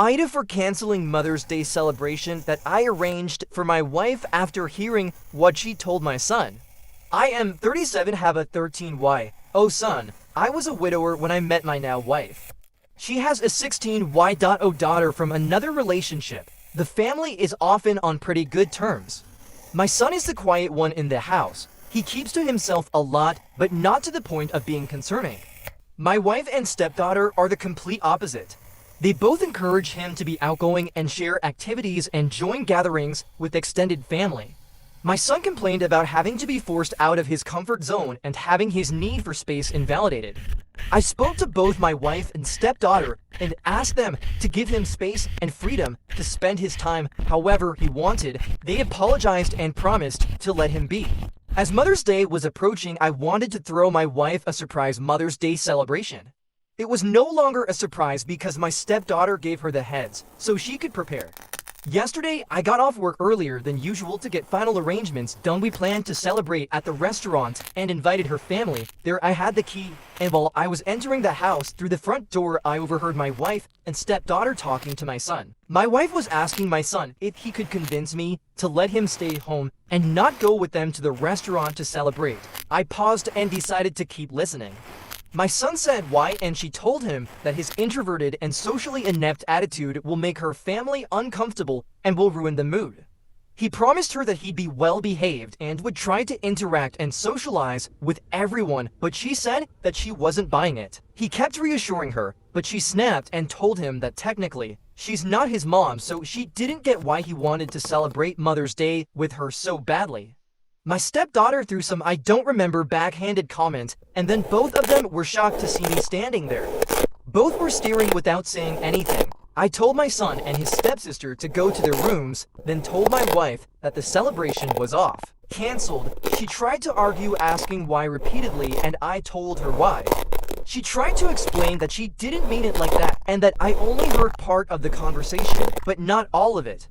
AITA for canceling Mother's Day celebration that I arranged for my wife after hearing what she told my son. I am 37, have a 13Y. Oh son, I was a widower when I met my now wife. She has a 16Y. Daughter from another relationship. The family is often on pretty good terms. My son is the quiet one in the house. He keeps to himself a lot, but not to the point of being concerning. My wife and stepdaughter are the complete opposite. They both encourage him to be outgoing and share activities and join gatherings with extended family. My son complained about having to be forced out of his comfort zone and having his need for space invalidated. I spoke to both my wife and stepdaughter and asked them to give him space and freedom to spend his time however he wanted. They apologized and promised to let him be. As Mother's Day was approaching, I wanted to throw my wife a surprise Mother's Day celebration. It was no longer a surprise because my stepdaughter gave her the heads so she could prepare. Yesterday, I got off work earlier than usual to get final arrangements done. We planned to celebrate at the restaurant and invited her family. There I had the key, and while I was entering the house through the front door, I overheard my wife and stepdaughter talking to my son. My wife was asking my son if he could convince me to let him stay home and not go with them to the restaurant to celebrate. I paused and decided to keep listening. My son said why, and she told him that his introverted and socially inept attitude will make her family uncomfortable and will ruin the mood. He promised her that he'd be well behaved and would try to interact and socialize with everyone, but she said that she wasn't buying it. He kept reassuring her, but she snapped and told him that technically, she's not his mom, so she didn't get why he wanted to celebrate Mother's Day with her so badly. My stepdaughter threw some I don't remember backhanded comment, and then both of them were shocked to see me standing there. Both were staring without saying anything. I told my son and his stepsister to go to their rooms, then told my wife that the celebration was off. Cancelled. She tried to argue, asking why repeatedly, and I told her why. She tried to explain that she didn't mean it like that and that I only heard part of the conversation, but not all of it.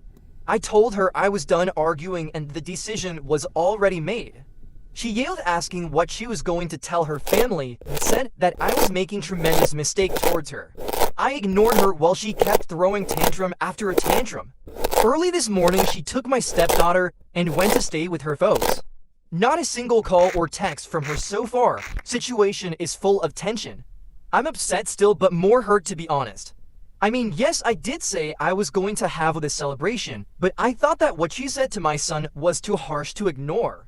I told her I was done arguing and the decision was already made. She yelled, asking what she was going to tell her family, and said that I was making tremendous mistake towards her. I ignored her while she kept throwing tantrum after a tantrum. Early this morning, she took my stepdaughter and went to stay with her folks. Not a single call or text from her so far. Situation is full of tension. I'm upset still, but more hurt, to be honest. I mean, yes, I did say I was going to have this celebration, but I thought that what she said to my son was too harsh to ignore.